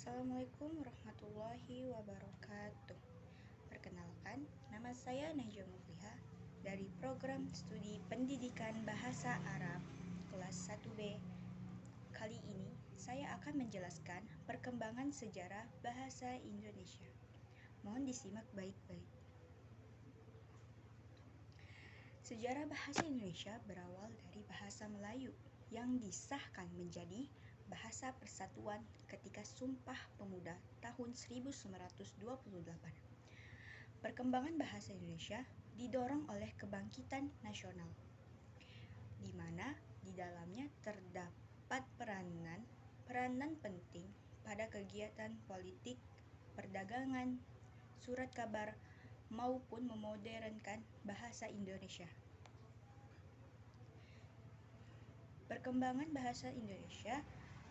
Assalamualaikum warahmatullahi wabarakatuh. Perkenalkan, nama saya Najwa Mufliha dari Program Studi Pendidikan Bahasa Arab kelas 1B. Kali ini saya akan menjelaskan perkembangan sejarah bahasa Indonesia. Mohon disimak baik-baik. Sejarah bahasa Indonesia berawal dari bahasa Melayu yang disahkan menjadi bahasa persatuan ketika Sumpah Pemuda tahun 1928. Perkembangan bahasa Indonesia didorong oleh kebangkitan nasional, di mana di dalamnya terdapat peranan penting pada kegiatan politik, perdagangan, surat kabar, maupun memodernkan bahasa Indonesia. Perkembangan bahasa Indonesia,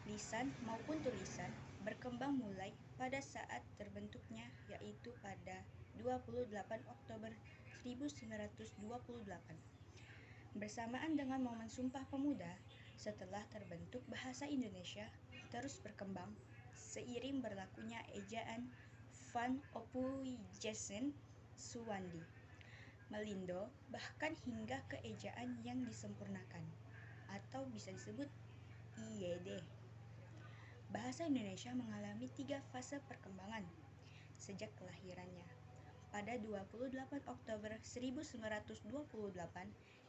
lisan maupun tulisan, berkembang mulai pada saat terbentuknya, yaitu pada 28 Oktober 1928. Bersamaan dengan momen Sumpah Pemuda, setelah terbentuk bahasa Indonesia terus berkembang seiring berlakunya ejaan Van Ophuijsen Suwandi, Melindo, bahkan hingga ke ejaan yang disempurnakan atau bisa disebut IYD. Bahasa Indonesia mengalami 3 fase perkembangan sejak kelahirannya pada 28 Oktober 1928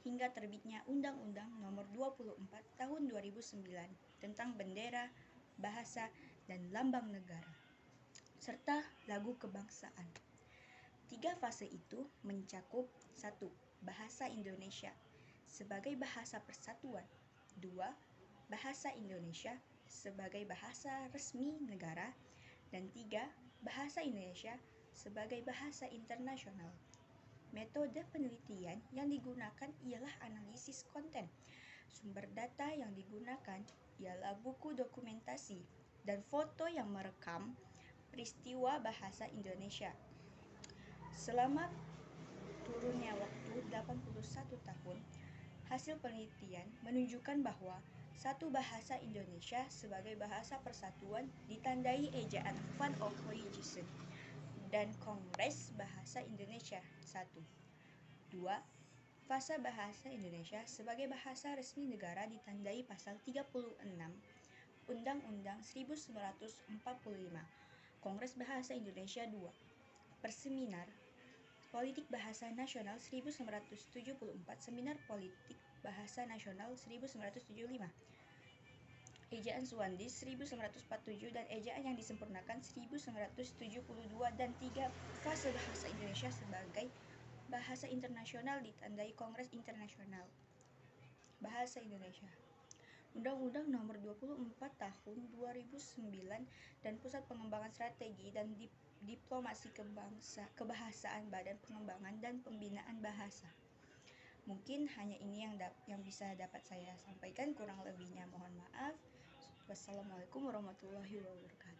hingga terbitnya Undang-Undang Nomor 24 Tahun 2009 tentang bendera, bahasa, dan lambang negara, serta lagu kebangsaan. 3 fase itu mencakup 1. Bahasa Indonesia sebagai bahasa persatuan, 2. Bahasa Indonesia sebagai bahasa resmi negara, dan 3. Bahasa Indonesia sebagai bahasa internasional. Metode penelitian yang digunakan ialah analisis konten. Sumber data yang digunakan ialah buku dokumentasi dan foto yang merekam peristiwa bahasa Indonesia. Selama turunnya waktu 81 tahun, hasil penelitian menunjukkan bahwa satu bahasa Indonesia sebagai bahasa persatuan ditandai ejaan Van Ophuijsen dan Kongres Bahasa Indonesia 1. 2. Fase bahasa Indonesia sebagai bahasa resmi negara ditandai pasal 36 Undang-Undang 1945, Kongres Bahasa Indonesia 2, Perseminar Politik Bahasa Nasional 1974, Seminar Politik Bahasa Nasional 1975, Ejaan Suwandi 1947 dan ejaan yang disempurnakan 1972, dan 3 fase bahasa Indonesia sebagai bahasa internasional ditandai Kongres Internasional Bahasa Indonesia. Undang-Undang Nomor 24 Tahun 2009 dan Pusat Pengembangan Strategi dan Diplomasi Kebahasaan Badan Pengembangan dan Pembinaan Bahasa. Mungkin hanya ini yang bisa dapat saya sampaikan, kurang lebihnya mohon maaf. Wassalamualaikum warahmatullahi wabarakatuh.